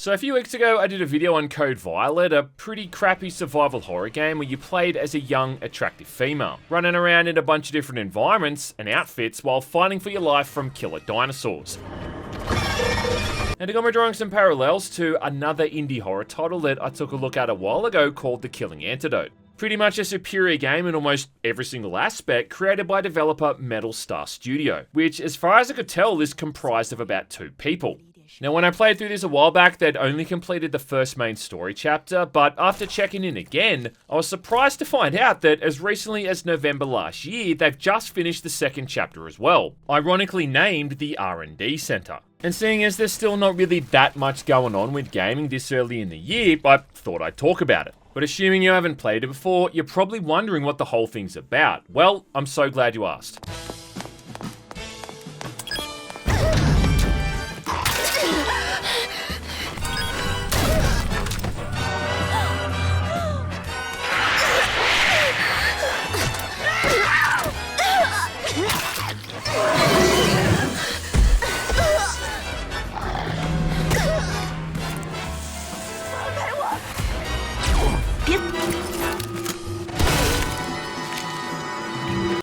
So a few weeks ago, I did a video on Code Violet, a pretty crappy survival horror game where you played as a young, attractive female, running around in a bunch of different environments and outfits while fighting for your life from killer dinosaurs. And I got me drawing some parallels to another indie horror title that I took a look at a while ago called The Killing Antidote. Pretty much a superior game in almost every single aspect, created by developer Metal Star Studio, which as far as I could tell is comprised of about 2 people. Now when I played through this a while back, they'd only completed the first main story chapter, but after checking in again, I was surprised to find out that as recently as November last year, they've just finished the second chapter as well, ironically named the R&D Center. And seeing as there's still not really that much going on with gaming this early in the year, I thought I'd talk about it. But assuming you haven't played it before, you're probably wondering what the whole thing's about. Well, I'm so glad you asked.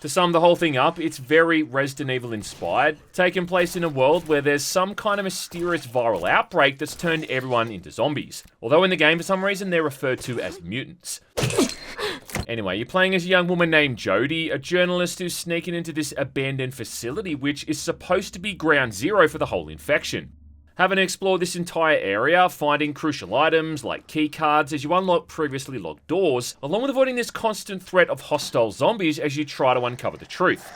To sum the whole thing up, it's very Resident Evil inspired, taking place in a world where there's some kind of mysterious viral outbreak that's turned everyone into zombies. Although in the game for some reason they're referred to as mutants. Anyway, you're playing as a young woman named Jodie, a journalist who's sneaking into this abandoned facility which is supposed to be ground zero for the whole infection. Having to explore this entire area, finding crucial items like key cards as you unlock previously locked doors, along with avoiding this constant threat of hostile zombies as you try to uncover the truth.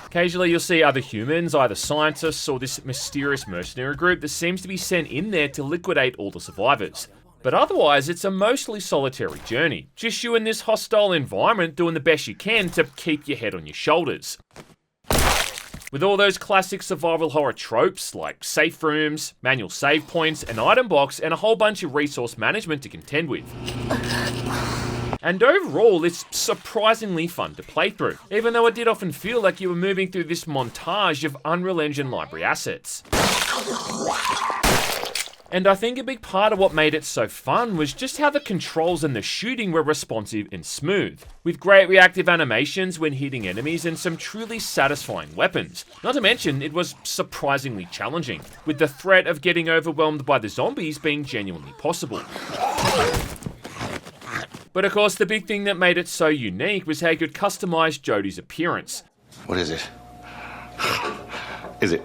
Occasionally you'll see other humans, either scientists or this mysterious mercenary group that seems to be sent in there to liquidate all the survivors. But otherwise, it's a mostly solitary journey. Just you in this hostile environment doing the best you can to keep your head on your shoulders. With all those classic survival horror tropes like safe rooms, manual save points, an item box, and a whole bunch of resource management to contend with. And overall, it's surprisingly fun to play through, even though it did often feel like you were moving through this montage of Unreal Engine library assets. And I think a big part of what made it so fun was just how the controls and the shooting were responsive and smooth, with great reactive animations when hitting enemies and some truly satisfying weapons. Not to mention, it was surprisingly challenging, with the threat of getting overwhelmed by the zombies being genuinely possible. But of course, the big thing that made it so unique was how you could customize Jodie's appearance. What is it? Is it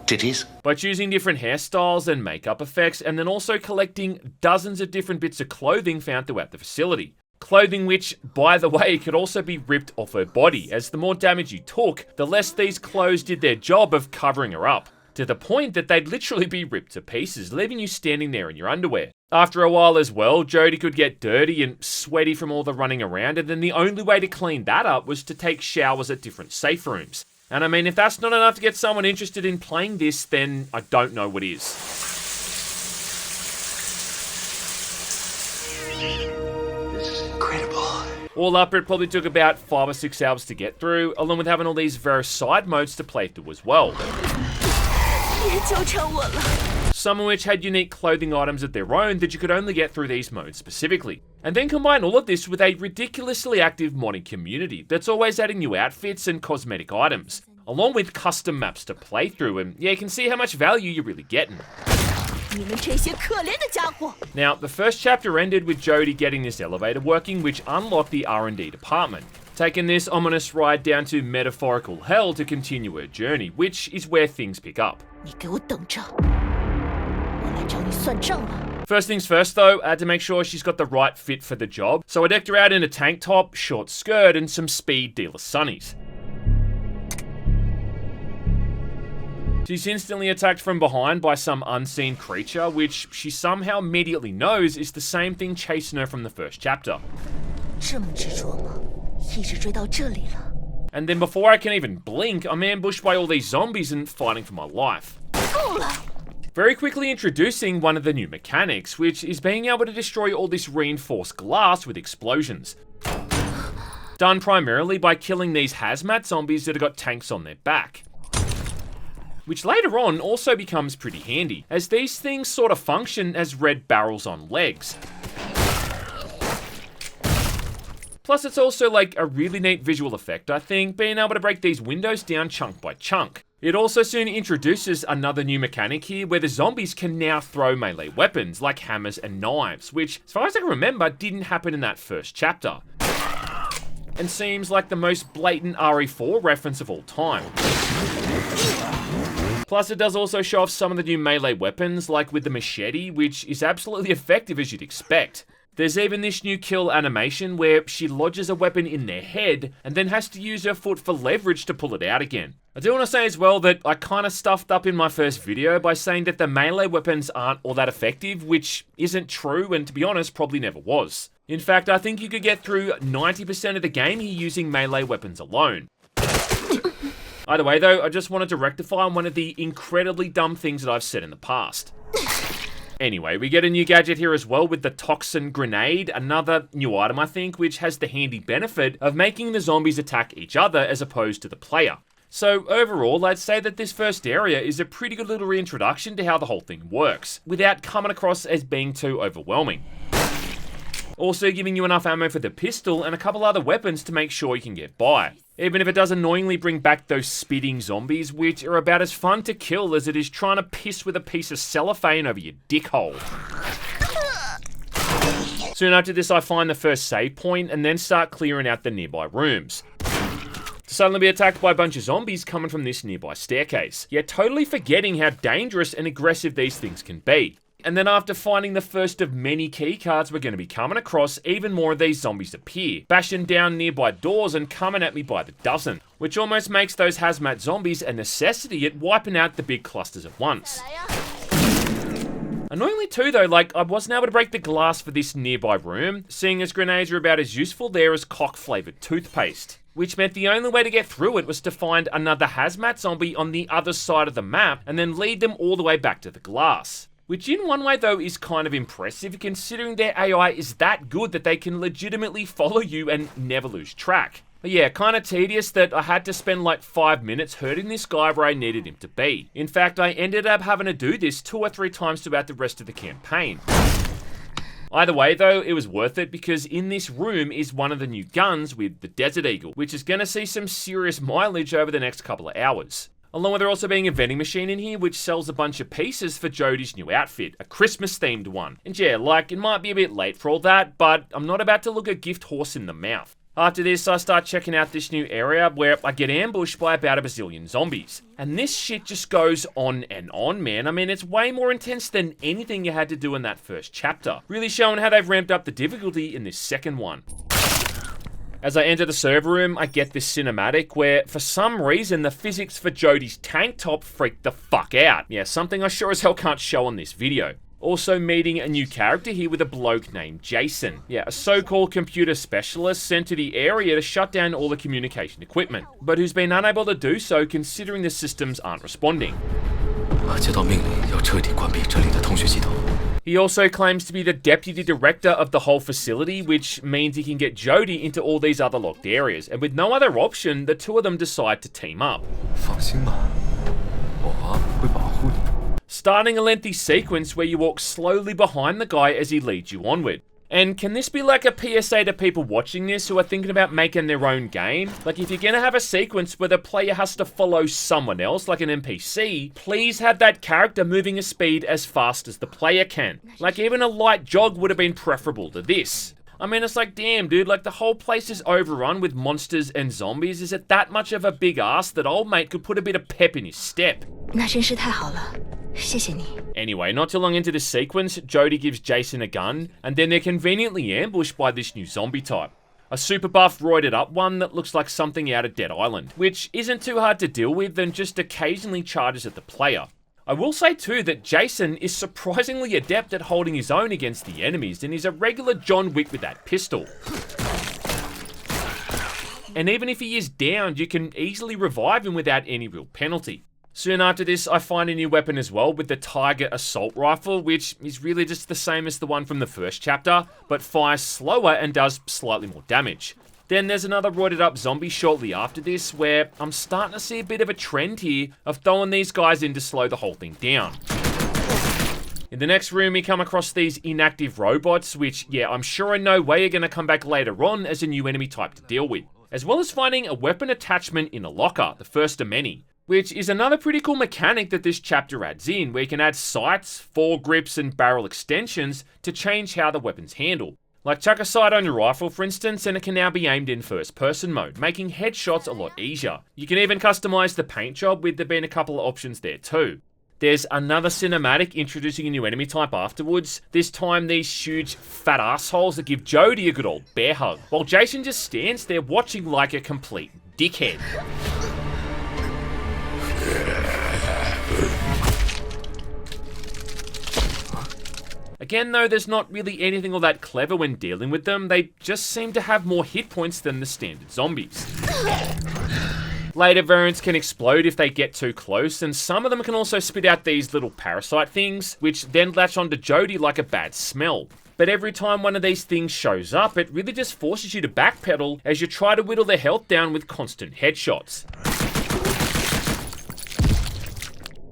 titties? By choosing different hairstyles and makeup effects, and then also collecting dozens of different bits of clothing found throughout the facility. Clothing which, by the way, could also be ripped off her body, as the more damage you took, the less these clothes did their job of covering her up, to the point that they'd literally be ripped to pieces, leaving you standing there in your underwear. After a while as well, Jodie could get dirty and sweaty from all the running around, and then the only way to clean that up was to take showers at different safe rooms. And I mean, if that's not enough to get someone interested in playing this, then I don't know what is. This is incredible. All up, it probably took about 5 or 6 hours to get through, along with having all these various side modes to play through as well. Some of which had unique clothing items of their own that you could only get through these modes specifically. And then combine all of this with a ridiculously active modding community that's always adding new outfits and cosmetic items, along with custom maps to play through, and yeah, you can see how much value you're really getting. Now, the first chapter ended with Jodie getting this elevator working, which unlocked the R&D department, taking this ominous ride down to metaphorical hell to continue her journey, which is where things pick up. First things first though, I had to make sure she's got the right fit for the job, so I decked her out in a tank top, short skirt, and some speed dealer sunnies. She's instantly attacked from behind by some unseen creature, which she somehow immediately knows is the same thing chasing her from the first chapter. And then before I can even blink, I'm ambushed by all these zombies and fighting for my life. Very quickly introducing one of the new mechanics, which is being able to destroy all this reinforced glass with explosions. Done primarily by killing these hazmat zombies that have got tanks on their back. which later on also becomes pretty handy, as these things sort of function as red barrels on legs. Plus, it's also like a really neat visual effect, I think, being able to break these windows down chunk by chunk. It also soon introduces another new mechanic here where the zombies can now throw melee weapons like hammers and knives, which, as far as I can remember, didn't happen in that first chapter. And seems like the most blatant RE4 reference of all time. Plus, it does also show off some of the new melee weapons, like with the machete, which is absolutely effective as you'd expect. There's even this new kill animation where she lodges a weapon in their head and then has to use her foot for leverage to pull it out again. I do want to say as well that I kind of stuffed up in my first video by saying that the melee weapons aren't all that effective, which isn't true and to be honest probably never was. In fact, I think you could get through 90% of the game here using melee weapons alone. Either way though, I just wanted to rectify on one of the incredibly dumb things that I've said in the past. Anyway, we get a new gadget here as well with the Toxin Grenade, another new item I think, which has the handy benefit of making the zombies attack each other as opposed to the player. So overall, I'd say that this first area is a pretty good little reintroduction to how the whole thing works, without coming across as being too overwhelming. Also giving you enough ammo for the pistol and a couple other weapons to make sure you can get by. Even if it does annoyingly bring back those spitting zombies, which are about as fun to kill as it is trying to piss with a piece of cellophane over your dick hole. Soon after this, I find the first save point and then start clearing out the nearby rooms. To suddenly be attacked by a bunch of zombies coming from this nearby staircase, yet totally forgetting how dangerous and aggressive these things can be. And then after finding the first of many keycards we're going to be coming across, even more of these zombies appear, bashing down nearby doors and coming at me by the dozen, which almost makes those hazmat zombies a necessity at wiping out the big clusters at once. Annoyingly too though, like I wasn't able to break the glass for this nearby room, seeing as grenades are about as useful there as cock-flavoured toothpaste. Which meant the only way to get through it was to find another hazmat zombie on the other side of the map and then lead them all the way back to the glass. Which in one way though is kind of impressive considering their AI is that good that they can legitimately follow you and never lose track. But yeah, kind of tedious that I had to spend like 5 minutes hurting this guy where I needed him to be. In fact, I ended up having to do this 2 or 3 times throughout the rest of the campaign. Either way though, it was worth it because in this room is one of the new guns with the Desert Eagle, which is going to see some serious mileage over the next couple of hours. Along with there also being a vending machine in here which sells a bunch of pieces for Jodie's new outfit, a Christmas themed one. And yeah, like it might be a bit late for all that, but I'm not about to look a gift horse in the mouth. After this, I start checking out this new area where I get ambushed by about a bazillion zombies. And this shit just goes on and on, man. I mean, it's way more intense than anything you had to do in that first chapter. Really showing how they've ramped up the difficulty in this second one. As I enter the server room, I get this cinematic where, for some reason, the physics for Jodie's tank top freaked the fuck out. Yeah, something I sure as hell can't show on this video. Also meeting a new character here with a bloke named Jason. Yeah, a so-called computer specialist sent to the area to shut down all the communication equipment, but who's been unable to do so considering the systems aren't responding. He also claims to be the deputy director of the whole facility, which means he can get Jodie into all these other locked areas, and with no other option, the two of them decide to team up. Starting a lengthy sequence where you walk slowly behind the guy as he leads you onward. And can this be like a PSA to people watching this who are thinking about making their own game? Like if you're gonna have a sequence where the player has to follow someone else, like an NPC, please have that character moving a speed as fast as the player can. Like even a light jog would have been preferable to this. I mean, it's like, damn, dude, like the whole place is overrun with monsters and zombies. Is it that much of a big ass that old mate could put a bit of pep in his step? Anyway, not too long into this sequence, Jodie gives Jason a gun, and then they're conveniently ambushed by this new zombie type. A super buff, roided up one that looks like something out of Dead Island, which isn't too hard to deal with and just occasionally charges at the player. I will say too that Jason is surprisingly adept at holding his own against the enemies, and he's a regular John Wick with that pistol. And even if he is downed, you can easily revive him without any real penalty. Soon after this, I find a new weapon as well with the Tiger Assault Rifle, which is really just the same as the one from the first chapter, but fires slower and does slightly more damage. Then there's another roided up zombie shortly after this, where I'm starting to see a bit of a trend here of throwing these guys in to slow the whole thing down. In the next room, we come across these inactive robots, which, yeah, I'm sure in no way are going to come back later on as a new enemy type to deal with. As well as finding a weapon attachment in a locker, the first of many. Which is another pretty cool mechanic that this chapter adds in, where you can add sights, foregrips, and barrel extensions to change how the weapons handle. Like chuck a sight on your rifle, for instance, and it can now be aimed in first-person mode, making headshots a lot easier. You can even customize the paint job, with there being a couple of options there too. There's another cinematic introducing a new enemy type afterwards, this time these huge fat assholes that give Jodie a good old bear hug, while Jason just stands there watching like a complete dickhead. Again though, there's not really anything all that clever when dealing with them, they just seem to have more hit points than the standard zombies. Later variants can explode if they get too close, and some of them can also spit out these little parasite things, which then latch onto Jodie like a bad smell. But every time one of these things shows up, it really just forces you to backpedal as you try to whittle their health down with constant headshots.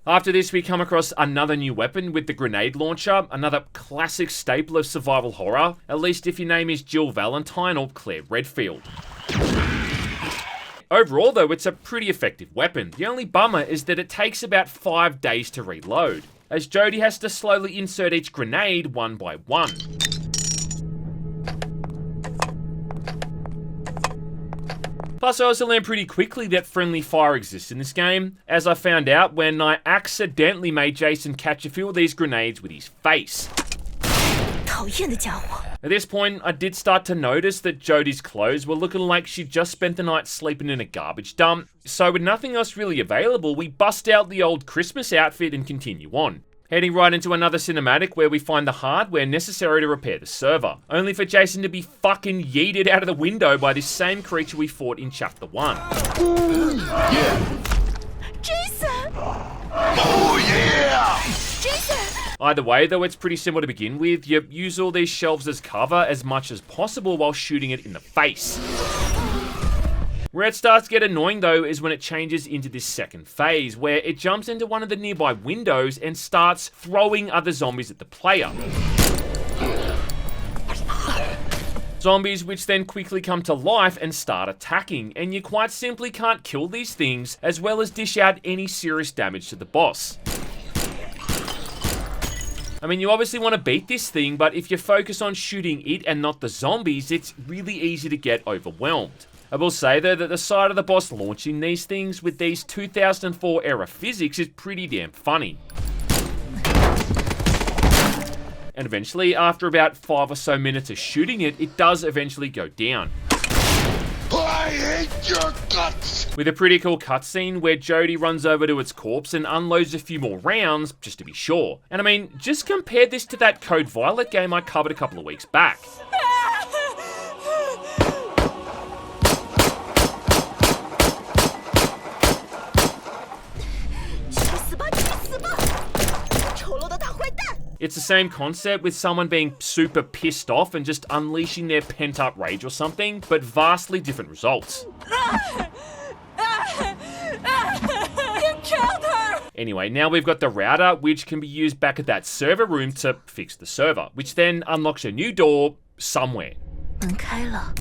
After this, we come across another new weapon with the grenade launcher, another classic staple of survival horror, at least if your name is Jill Valentine or Claire Redfield. Overall though, it's a pretty effective weapon. The only bummer is that it takes about 5 days to reload, as Jodie has to slowly insert each grenade one by one. Plus, I also learned pretty quickly that friendly fire exists in this game, as I found out when I accidentally made Jason catch a few of these grenades with his face. At this point, I did start to notice that Jodie's clothes were looking like she'd just spent the night sleeping in a garbage dump, so with nothing else really available, we bust out the old Christmas outfit and continue on. Heading right into another cinematic where we find the hardware necessary to repair the server, only for Jason to be fucking yeeted out of the window by this same creature we fought in Chapter 1. Yeah. Jason! Oh, yeah! Jason! Either way, though, it's pretty simple to begin with. You use all these shelves as cover as much as possible while shooting it in the face. Where it starts to get annoying, though, is when it changes into this second phase, where it jumps into one of the nearby windows and starts throwing other zombies at the player. Zombies which then quickly come to life and start attacking, and you quite simply can't kill these things, as well as dish out any serious damage to the boss. I mean, you obviously want to beat this thing, but if you focus on shooting it and not the zombies, it's really easy to get overwhelmed. I will say though that the sight of the boss launching these things with these 2004 era physics is pretty damn funny. And eventually, after about 5 or so minutes of shooting it, it does eventually go down. I hate your guts! With a pretty cool cutscene where Jodie runs over to its corpse and unloads a few more rounds, just to be sure. And I mean, just compare this to that Code Violet game I covered a couple of weeks back. It's the same concept with someone being super pissed off and just unleashing their pent-up rage or something, but vastly different results. You killed her! Anyway, now we've got the router, which can be used back at that server room to fix the server, which then unlocks a new door somewhere. 门开了，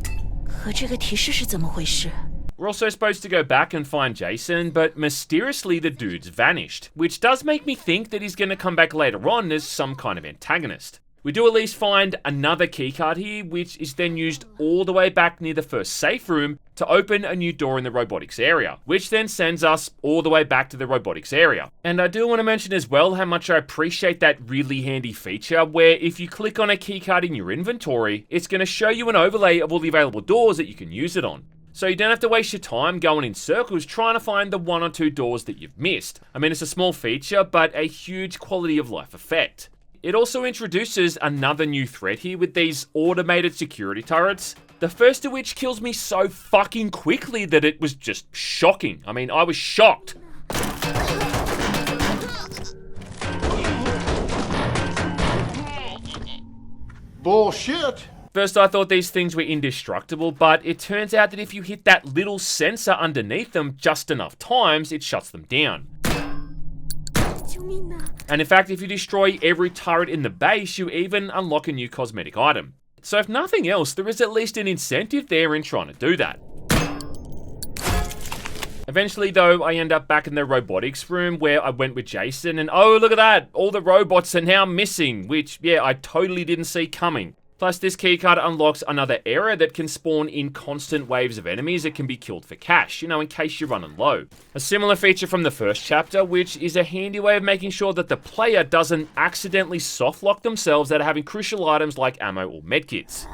可这个提示是怎么回事？ We're also supposed to go back and find Jason, but mysteriously the dude's vanished, which does make me think that he's going to come back later on as some kind of antagonist. We do at least find another keycard here, which is then used all the way back near the first safe room to open a new door in the robotics area, which then sends us all the way back to the robotics area. And I do want to mention as well how much I appreciate that really handy feature where if you click on a keycard in your inventory, it's going to show you an overlay of all the available doors that you can use it on. So you don't have to waste your time going in circles trying to find the 1 or 2 doors that you've missed. I mean, it's a small feature, but a huge quality of life effect. It also introduces another new threat here with these automated security turrets. The first of which kills me so fucking quickly that it was just shocking. I mean, I was shocked. Bullshit! First I thought these things were indestructible, but it turns out that if you hit that little sensor underneath them just enough times, it shuts them down. And in fact, if you destroy every turret in the base, you even unlock a new cosmetic item. So if nothing else, there is at least an incentive there in trying to do that. Eventually though, I end up back in the robotics room where I went with Jason, and oh look at that, all the robots are now missing, which yeah, I totally didn't see coming. Plus this keycard unlocks another area that can spawn in constant waves of enemies that can be killed for cash, you know, in case you're running low. A similar feature from the first chapter, which is a handy way of making sure that the player doesn't accidentally softlock themselves out of having crucial items like ammo or medkits.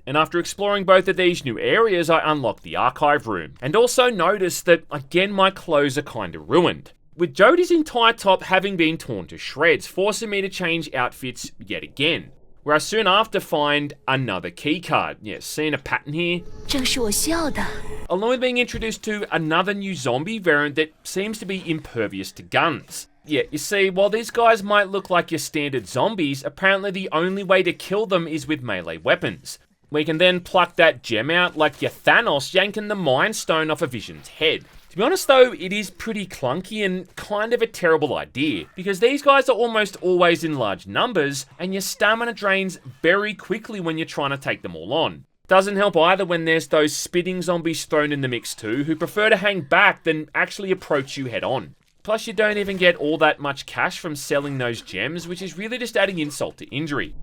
And after exploring both of these new areas, I unlocked the archive room, and also noticed that again my clothes are kinda ruined, with Jodie's entire top having been torn to shreds, forcing me to change outfits yet again. Where I soon after find another keycard. Yeah, seeing a pattern here? 正是我需要的。 Along with being introduced to another new zombie variant that seems to be impervious to guns. Yeah, you see, while these guys might look like your standard zombies, apparently the only way to kill them is with melee weapons. We can then pluck that gem out like your Thanos yanking the Mind Stone off a Vision's head. To be honest though, it is pretty clunky and kind of a terrible idea, because these guys are almost always in large numbers, and your stamina drains very quickly when you're trying to take them all on. Doesn't help either when there's those spitting zombies thrown in the mix too, who prefer to hang back than actually approach you head on. Plus you don't even get all that much cash from selling those gems, which is really just adding insult to injury.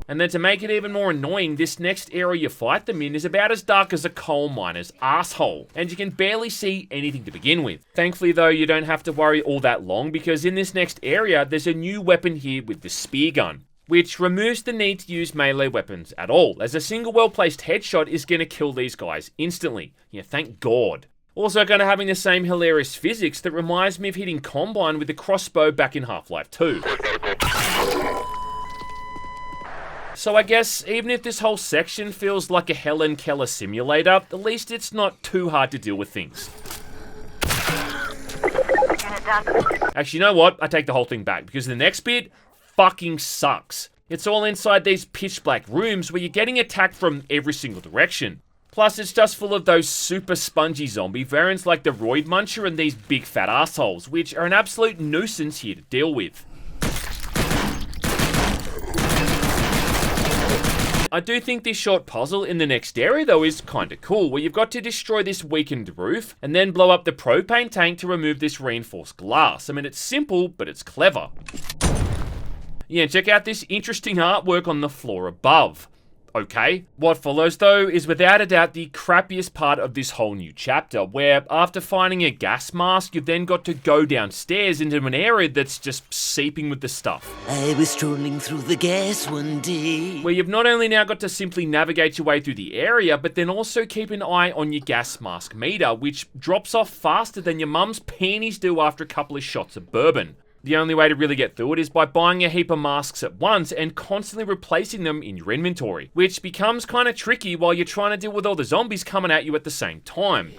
And then to make it even more annoying, this next area you fight them in is about as dark as a coal miner's asshole, and you can barely see anything to begin with. Thankfully though, you don't have to worry all that long, because in this next area, there's a new weapon here with the spear gun, which removes the need to use melee weapons at all, as a single well-placed headshot is going to kill these guys instantly. Yeah, thank God. Also kind of having the same hilarious physics that reminds me of hitting Combine with the crossbow back in Half-Life 2. So I guess, even if this whole section feels like a Helen Keller simulator, at least it's not too hard to deal with things. Actually, you know what? I take the whole thing back, because the next bit fucking sucks. It's all inside these pitch black rooms where you're getting attacked from every single direction. Plus, it's just full of those super spongy zombie variants like the Roid Muncher and these big fat assholes, which are an absolute nuisance here to deal with. I do think this short puzzle in the next area though is kinda cool, where you've got to destroy this weakened roof and then blow up the propane tank to remove this reinforced glass. I mean, it's simple, but it's clever. Yeah, check out this interesting artwork on the floor above. Okay, what follows though is without a doubt the crappiest part of this whole new chapter, where after finding a gas mask, you've then got to go downstairs into an area that's just seeping with the stuff. I was strolling through the gas one day. Where you've not only now got to simply navigate your way through the area, but then also keep an eye on your gas mask meter, which drops off faster than your mum's panties do after a couple of shots of bourbon. The only way to really get through it is by buying a heap of masks at once and constantly replacing them in your inventory, which becomes kind of tricky while you're trying to deal with all the zombies coming at you at the same time.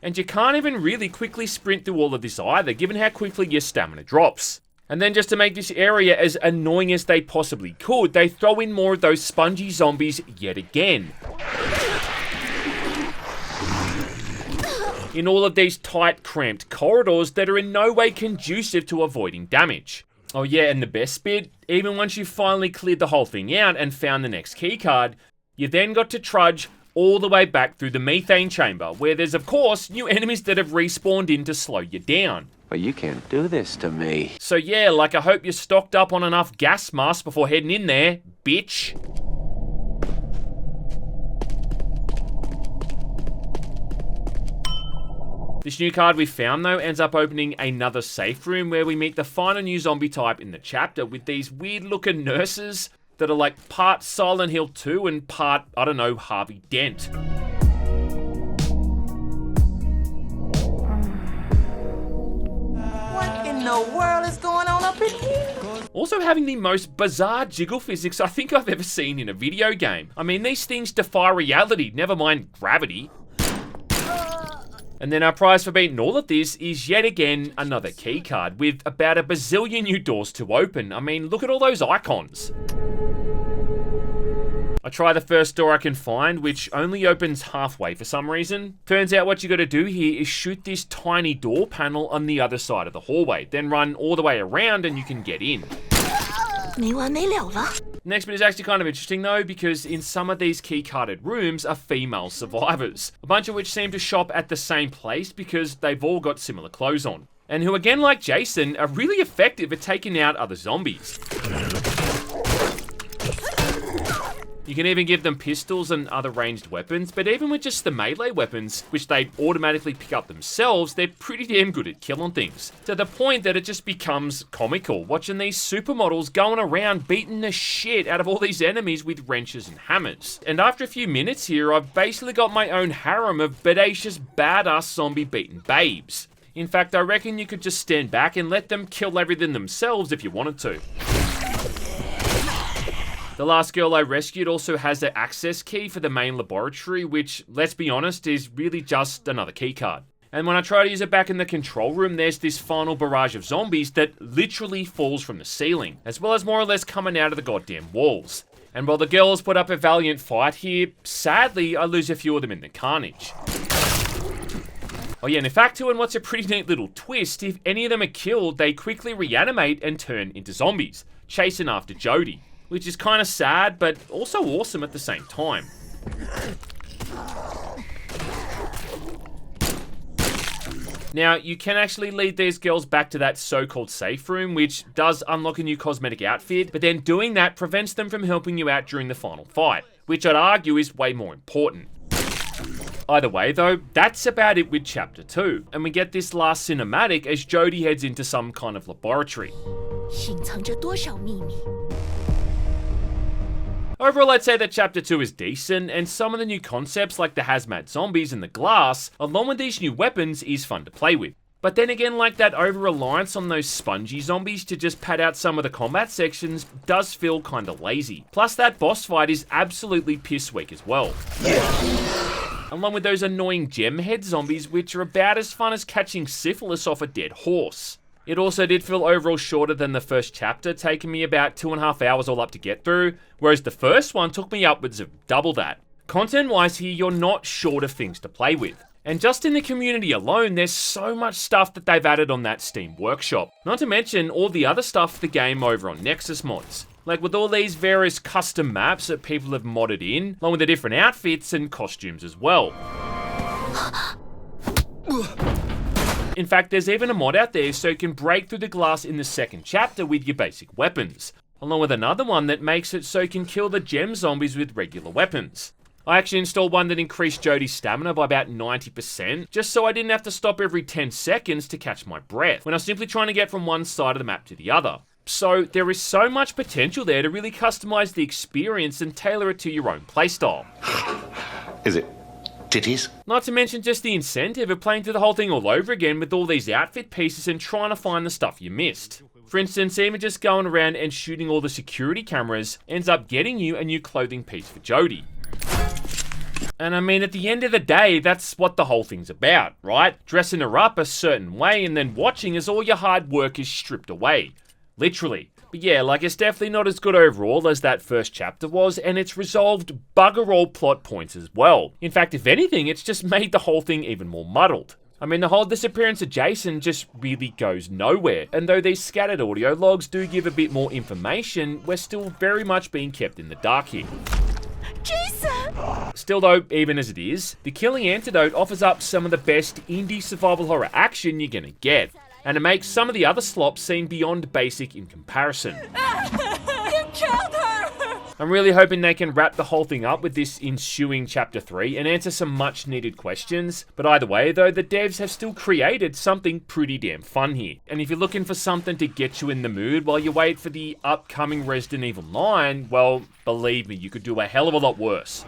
And you can't even really quickly sprint through all of this either, given how quickly your stamina drops. And then just to make this area as annoying as they possibly could, they throw in more of those spongy zombies yet again. In all of these tight, cramped corridors that are in no way conducive to avoiding damage. Oh yeah, and the best bit, even once you've finally cleared the whole thing out and found the next keycard, you then got to trudge all the way back through the methane chamber, where there's of course new enemies that have respawned in to slow you down. But you can't do this to me. So yeah, like I hope you're stocked up on enough gas masks before heading in there, bitch. This new card we found though ends up opening another safe room where we meet the final new zombie type in the chapter with these weird looking nurses that are like part Silent Hill 2 and part, I don't know, Harvey Dent. What in the world is going on up in here? Also having the most bizarre jiggle physics I think I've ever seen in a video game. I mean, these things defy reality, never mind gravity. And then our prize for beating all of this is yet again another keycard with about a bazillion new doors to open. I mean, look at all those icons. I try the first door I can find, which only opens halfway for some reason. Turns out what you gotta do here is shoot this tiny door panel on the other side of the hallway, then run all the way around and you can get in. 没完没了了。 Next bit is actually kind of interesting though, because in some of these key-carded rooms are female survivors, a bunch of which seem to shop at the same place because they've all got similar clothes on, and who again, like Jason, are really effective at taking out other zombies. You can even give them pistols and other ranged weapons, but even with just the melee weapons, which they automatically pick up themselves, they're pretty damn good at killing things. To the point that it just becomes comical, watching these supermodels going around beating the shit out of all these enemies with wrenches and hammers. And after a few minutes here, I've basically got my own harem of bodacious, badass zombie beating babes. In fact, I reckon you could just stand back and let them kill everything themselves if you wanted to. The last girl I rescued also has the access key for the main laboratory, which, let's be honest, is really just another keycard. And when I try to use it back in the control room, there's this final barrage of zombies that literally falls from the ceiling, as well as more or less coming out of the goddamn walls. And while the girls put up a valiant fight here, sadly, I lose a few of them in the carnage. Oh yeah, and in fact too, and what's a pretty neat little twist, if any of them are killed, they quickly reanimate and turn into zombies, chasing after Jodie. Which is kind of sad, but also awesome at the same time. Now, you can actually lead these girls back to that so-called safe room, which does unlock a new cosmetic outfit, but then doing that prevents them from helping you out during the final fight, which I'd argue is way more important. Either way, though, that's about it with Chapter 2, and we get this last cinematic as Jodie heads into some kind of laboratory. 隐藏着多少秘密？ Overall, I'd say that Chapter 2 is decent, and some of the new concepts like the hazmat zombies and the glass, along with these new weapons, is fun to play with. But then again, like that over-reliance on those spongy zombies to just pad out some of the combat sections does feel kinda lazy. Plus that boss fight is absolutely piss weak as well. Along with those annoying gem head zombies, which are about as fun as catching syphilis off a dead horse. It also did feel overall shorter than the first chapter, taking me about 2.5 hours all up to get through, whereas the first one took me upwards of double that. Content-wise here, you're not short of things to play with. And just in the community alone, there's so much stuff that they've added on that Steam Workshop. Not to mention all the other stuff for the game over on Nexus Mods. Like with all these various custom maps that people have modded in, along with the different outfits and costumes as well. In fact, there's even a mod out there so you can break through the glass in the second chapter with your basic weapons, along with another one that makes it so you can kill the gem zombies with regular weapons. I actually installed one that increased Jodie's stamina by about 90%, just so I didn't have to stop every 10 seconds to catch my breath, when I was simply trying to get from one side of the map to the other. So there is so much potential there to really customize the experience and tailor it to your own playstyle. Is it titties? Not to mention just the incentive of playing through the whole thing all over again with all these outfit pieces and trying to find the stuff you missed. For instance, even just going around and shooting all the security cameras ends up getting you a new clothing piece for Jodie. And I mean, at the end of the day, that's what the whole thing's about, right? Dressing her up a certain way and then watching as all your hard work is stripped away. Literally. But yeah, like it's definitely not as good overall as that first chapter was, and it's resolved bugger all plot points as well. In fact, if anything, it's just made the whole thing even more muddled. I mean, the whole disappearance of Jason just really goes nowhere, and though these scattered audio logs do give a bit more information, we're still very much being kept in the dark here. Jason! Still though, even as it is, the Killing Antidote offers up some of the best indie survival horror action you're gonna get, and it makes some of the other slops seem beyond basic in comparison. You killed her! I'm really hoping they can wrap the whole thing up with this ensuing Chapter 3 and answer some much needed questions, but either way though, the devs have still created something pretty damn fun here. And if you're looking for something to get you in the mood while you wait for the upcoming Resident Evil 9, well, believe me, you could do a hell of a lot worse.